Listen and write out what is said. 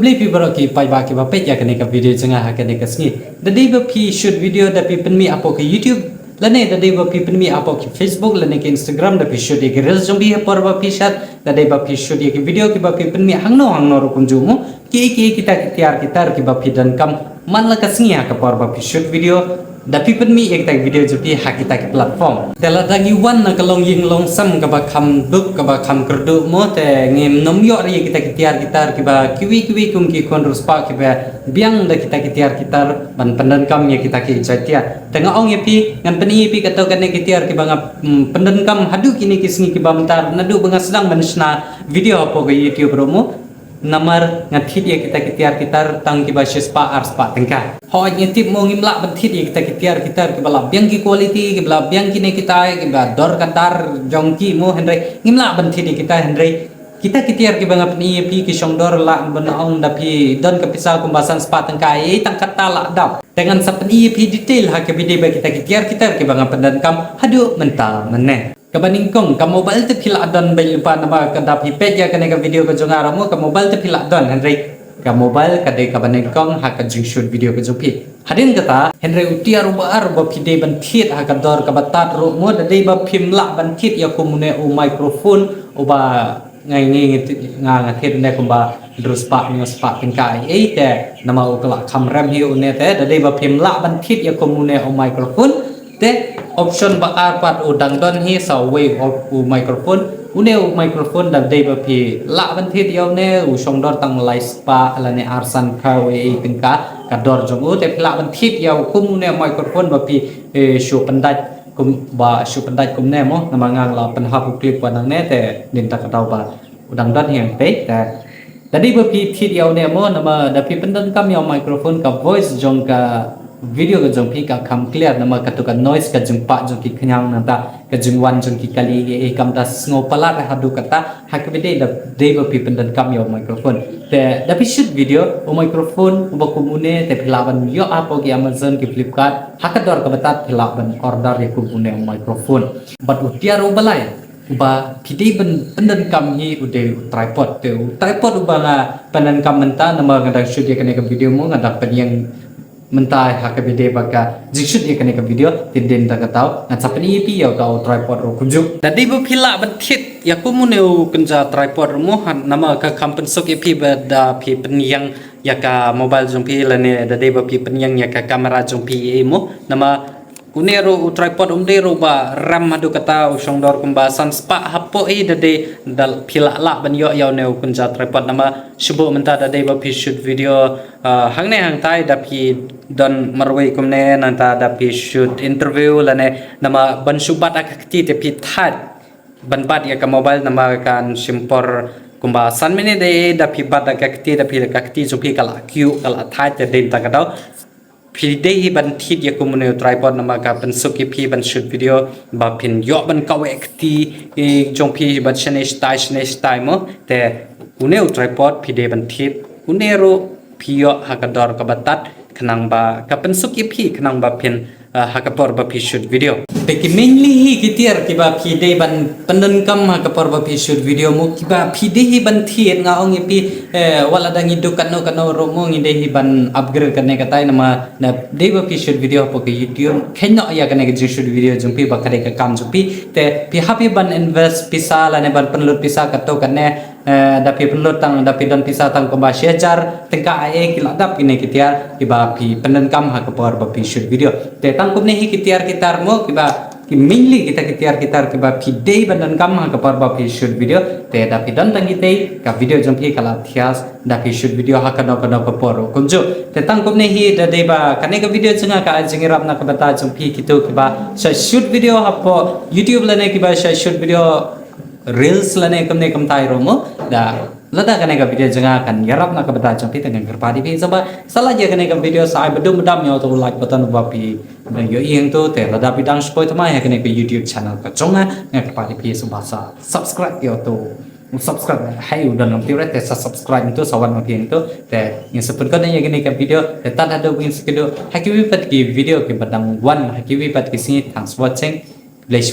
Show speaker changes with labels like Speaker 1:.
Speaker 1: beli pi baru ki pai ba ki ba pet ya kene ka video jengah ha kene ka sngi dadi ba pi shoot video da pi penmi apo ke YouTube lane dadi ba pi penmi apo ke Facebook lane ke Instagram da pi shoot ke reels jombi por ba pi shat dadi ba pi shoot ke video ki ba pi penmi hangno ro kunjumu ki kita tiar ki ba pi dan kam man la ka sngi ha ka por ba pi shoot video Dapi penmi ek tak video jupi hak kita ke platform. Telah lagi wan nak long ying long sam kaba kam duk kaba kam kerdu mo te ngem nom yo ri kita kitiar gitar kiba kiwi kum ki kon ruspa kiba biang da kita kitiar gitar ban pendan kam ya kita ki jatia. Tengah ong yepi ngan peni yepi kata kan kitiar kiba ngap pendan kam hadu kini kisni kiba mentar nadu benga sedang menusna video apa ke YouTube romo. Namar ngathit ya kita kitiar gitar tang kiba spa arspa tengka ho nyetip mo ngimla benthit ya kita kitiar gitar kiba biang ki quality kiba biang kini kita kiba dor kantar jongki mo hendrai ngimla benthit ya kita hendrai kita kitiar kiba ngapni pi ki songdor la benaong dapi don kapisa kumbasan spa tengka ai tang kata la dap dengan sapni pi detail ha ke video kita kitiar gitar kiba ngapendan kam hadu mental meneh Kabaningkong ka mobile te phila don bay lupa nama kada pipet ya kene ka video ka jonga ramo ka mobile te phila don henry ka mobile ka de kabaningkong ha ka jing shoot video ka jopi hadin kata henry utia rubar ba phide ban thit ha ka dor ka batat ro mo de ba phimla ban thit ya komune o microphone o ba ngai nga thit ne kumba drus pa ni spa tingkai te nama o kala kamram hi une te de ba phimla ban thit ya komune o microphone te option ba arpat udang don hi sa way of microphone une microphone da dei ba pi la ban thit yaw ne u song dor tang lai spa ala ne arsan kha we tingka ka dor jong u te la ban thit yaw kum ne microphone ba pi shu pandai kum ba shu pandai kum ne mo nama ngang la pan ha pu clip panang ne te din ta ka dau ba udang don hiang te ta tadi ba pi thit yaw ne mo nama da pi pandan kam yaw microphone ka voice jong ka video ka jong pi ka kam clear nama katukan noise ka jong pa jong ki khanyang nata ka jong wan jong ki kali e kam ta sngo palat hadu kata hakbede da deva pi pendan kam yo microphone te da pi shoot video o microphone ba kumune te philaban yo apo ki Amazon ki Flipkart hakador ka batat philaban order ya kumune o microphone but utiar o balai ba pidi pendan kam hi ude tripod te tripod ba nga pendan kam menta nama ngada shoot ya kene ka video mo ngada penyang mentai hakabide baka jikshut ya kene ka video tinden ta katau na sapni pi ya ka tripod ro kunjuk dadi bu phila benthit ya kumune u kunja tripod mo nama ka kampen sok pi da pi penyang ya ka mobile jong pi lane dadi bu pi penyang ya ka kamera jong pi mo nama kunero tripod umdero ba ram hadu kata usongdor kumbasan spa hapo dade dal phila la ban yo yaw ne kunja tripod nama subo menta dade ba pi shoot video hangne hang tai da pi don marwei kumne nanta da pi shoot interview lane nama ban subat akti te pi that ban bat ya ka mobile nama kan simpor kumbasan mene de da pi bat akti da pi akti so pi kala q kala thai te den ta kadau Pidei ban thit ya kumune tripod nama ka ban suki pi ban shoot video ba pin yo ban kawekti jong pi ban chane style mo te une tripod pidei ban thit unero pio hakador ka batat khnang ba ka ban suki pi khnang ba pin hakapor ba pi shoot video peki mainly hi kitiar kiba pidei ban pendan kam hakapor ba pi shoot video mo kiba pidei ban thit nga ong pi wala dangi dukan no romo ngi dei ban upgrade karne katai nama na dei pi shoot video po ke YouTube khenno ya karne ke shoot video jumpi ba kare ka kam jumpi te pi happy ban invest pisa la ne ban penlut pisa kato karne da pi penlut tang da pi don pisa tang ko ba shejar tengka ai kila dap ini kitiar kiba pi pendan kam hakapor ba pi shoot video te tang kum ne hi kitiar kitar mo kiba ki mainly kita kitar kiba pidei bandan kam ha kapar ba pi shoot video te da pi dan tangi te ka video jompi kala thias da pi shoot video ha kana ko poro kunjo te tang kum ne hi da dei ba kane ka video chunga ka jingirap na ka bata jompi kitu kiba sa shoot video ha po YouTube lane kiba sa shoot video reels lane kam tai romo da lada kane ka video janga kan yarap na ka bata jompi tengan kerpadi pi saba salah je kane ka video sa bedum dam yo to like button ba pi yo ing to te lada bidang spoil tama ya kene ke YouTube channel ka chonga ngak padi pi subasa subscribe yo to subscribe hai udah nanti te subscribe itu sawan mati itu te yang seperti ya kene ke video te tan ada win sekedo hakiwi pat ki video ke badang one hakiwi pat ki sini thanks watching bless